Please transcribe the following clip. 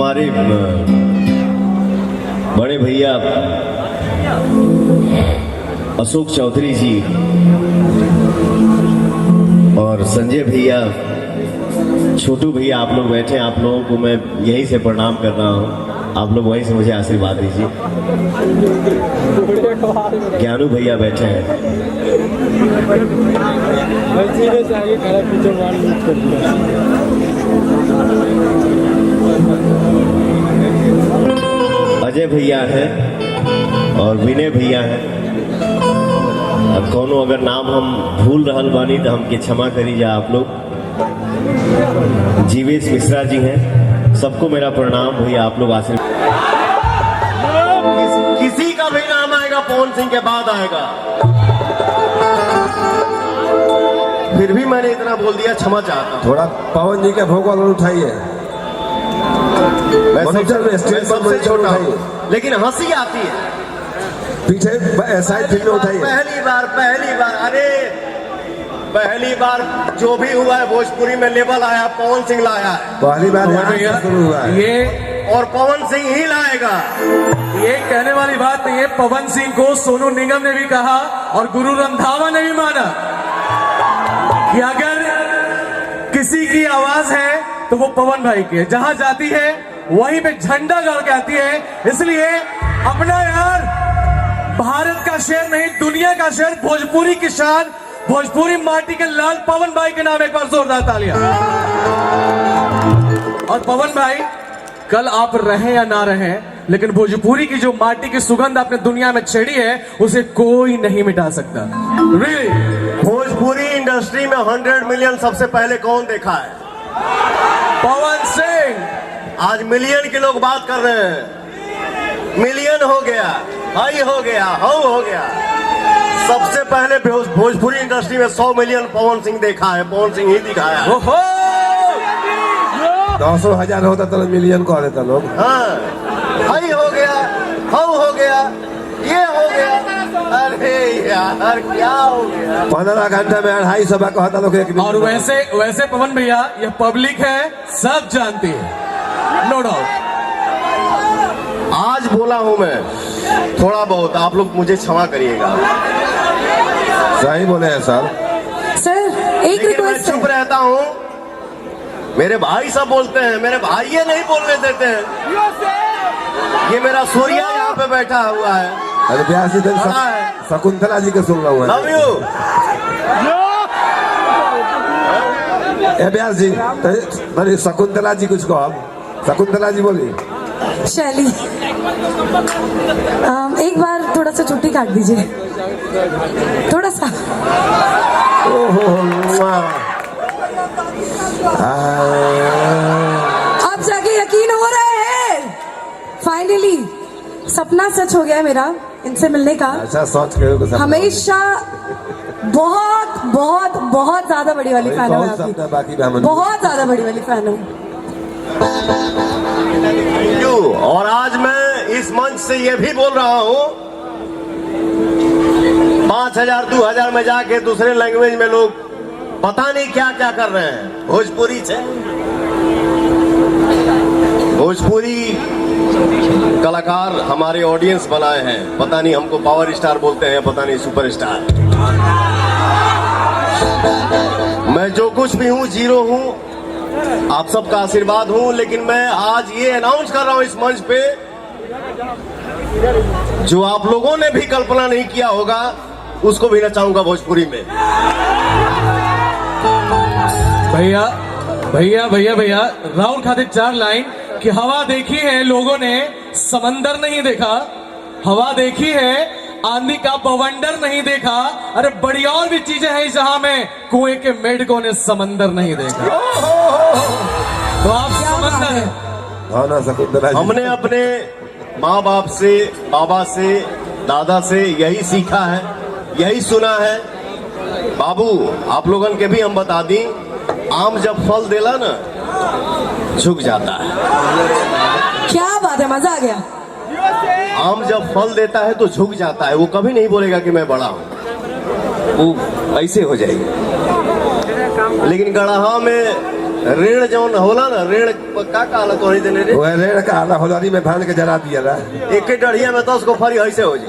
हमारे बड़े भैया अशोक चौधरी जी और संजय भैया, छोटू भैया, आप लोग बैठे हैं। आप लोगों को मैं यहीं से प्रणाम कर रहा हूँ। आप लोग वहीं से मुझे आशीर्वाद दीजिए। ज्ञानू भैया बैठे हैं। अजय भैया है और विनय भैया है। अब कौनो अगर नाम हम भूल रहल बानी तो हमके क्षमा करी जा आप लोग। जीवेश मिश्रा जी हैं। सबको मेरा प्रणाम भैया। आप लोग आशीर्वाद। किसी का भी नाम आएगा पवन सिंह के बाद आएगा। फिर भी मैंने इतना बोल दिया, क्षमा चाहता हूं। थोड़ा पवन जी के भोग उठाइए। मैं सबसे छोटा हूं, लेकिन हंसी आती है। पीछे साइड फील्ड में उठाइए। पहली बार अरे पहली बार जो भी हुआ है भोजपुरी में लेवल आया, पवन सिंह लाया है। पहली बार शुरू हुआ है ये, और पवन सिंह ही लाएगा। ये कहने वाली बात नहीं है। पवन सिंह को सोनू निगम ने भी कहा और गुरु रंधावा ने भी माना कि अगर किसी की आवाज है तो वो पवन भाई की है। जहां जाती है वहीं पे झंडा गाड़ के आती है। इसलिए अपना यार भारत का शेर नहीं, दुनिया का शेर, भोजपुरी की शान, भोजपुरी माटी के लाल पवन भाई के नाम एक बार जोरदार तालियां। और पवन भाई, कल आप रहे या ना रहे, लेकिन भोजपुरी की जो माटी की सुगंध आपने दुनिया में छेड़ी है उसे कोई नहीं मिटा सकता। रियली भोजपुरी इंडस्ट्री में 100 मिलियन सबसे पहले कौन देखा है? पवन सिंह। आज मिलियन के लोग बात कर रहे हैं। मिलियन हो गया, हाई हो गया, हाउ हो गया। सबसे पहले भोजपुरी इंडस्ट्री में 100 मिलियन पवन सिंह देखा है। पवन सिंह ही दिखाया है। ओहो, 200,000 होता तो मिलियन को देता लोग। हाँ, हाई हो गया, हाउ हो गया, ये हो गया। अरे यार क्या हो गया? 15 घंटे में 250 का होता लोग एक दिन। और वैसे पवन भैया, ये पब्लिक है, सब जानती है, नो डाउट। आज बोला हूं मैं थोड़ा बहुत, आप लोग मुझे क्षमा करिएगा। सही बोले हैं सर। सर एक मैं रिक्वेस्ट चुप रहता हूं। मेरे भाई सब बोलते हैं, मेरे भाई ये नहीं बोलने देते हैं। ये मेरा सूर्या यहाँ पे बैठा हुआ है। अरे व्यास जी खड़ा है। शकुंतला जी के सुन रहा हूँ। Love you. व्यास जी तो शकुंतला जी कुछ कहो। शकुंतला जी बोली। शैली, एक बार थोड़ा सा छुट्टी काट दीजिए, थोड़ा सा। आप जाके यकीन हो रहा है, फाइनली सपना सच हो गया मेरा इनसे मिलने का। अच्छा सोच के हमेशा बहुत बहुत बहुत ज्यादा बड़ी वाली फैन हूँ आपकी, बहुत ज्यादा बड़ी वाली फैन हूँ। और आज मैं इस मंच से ये भी बोल रहा हूं, 5,000 2,000 में जाके दूसरे लैंग्वेज में लोग पता नहीं क्या क्या कर रहे हैं। भोजपुरी से, भोजपुरी कलाकार हमारे ऑडियंस बनाए हैं। पता नहीं हमको पावर स्टार बोलते हैं, पता नहीं सुपर स्टार। मैं जो कुछ भी हूं, जीरो हूं, आप सबका आशीर्वाद हूं। लेकिन मैं आज ये अनाउंस कर रहा हूं इस मंच पे, जो आप लोगों ने भी कल्पना नहीं किया होगा, उसको भी नचाऊंगा भोजपुरी में। भैया भैया भैया भैया, राहुल खातिर 4 लाइन कि हवा देखी है लोगों ने, समंदर नहीं देखा। हवा देखी है, आंधी का बवंडर नहीं देखा। अरे बड़ी और भी चीजें हैं जहां में कुएं के मेढकों ने समंदर नहीं देखा। तो आप समंदर हैं। हाँ ना शकुंतला जी। हमने अपने माँ बाप से, बाबा से, दादा से यही सीखा है, यही सुना है। बाबू आप लोगन के भी हम बता दी, आम जब फल देला ना झुक जाता है। क्या बात है, मजा आ गया। आम जब फल देता है तो झुक जाता है। वो कभी नहीं बोलेगा कि मैं बड़ा हूं, वो ऐसे हो जाएगी। लेकिन गड़हा में ऋण जौन होला ना, ऋण का काला तोड़ी देने रे, वो रेड़ का आला होलारी में भान के जरा दिया ला। एक ही डढ़िया में 10 को फरी ऐसे हो जी।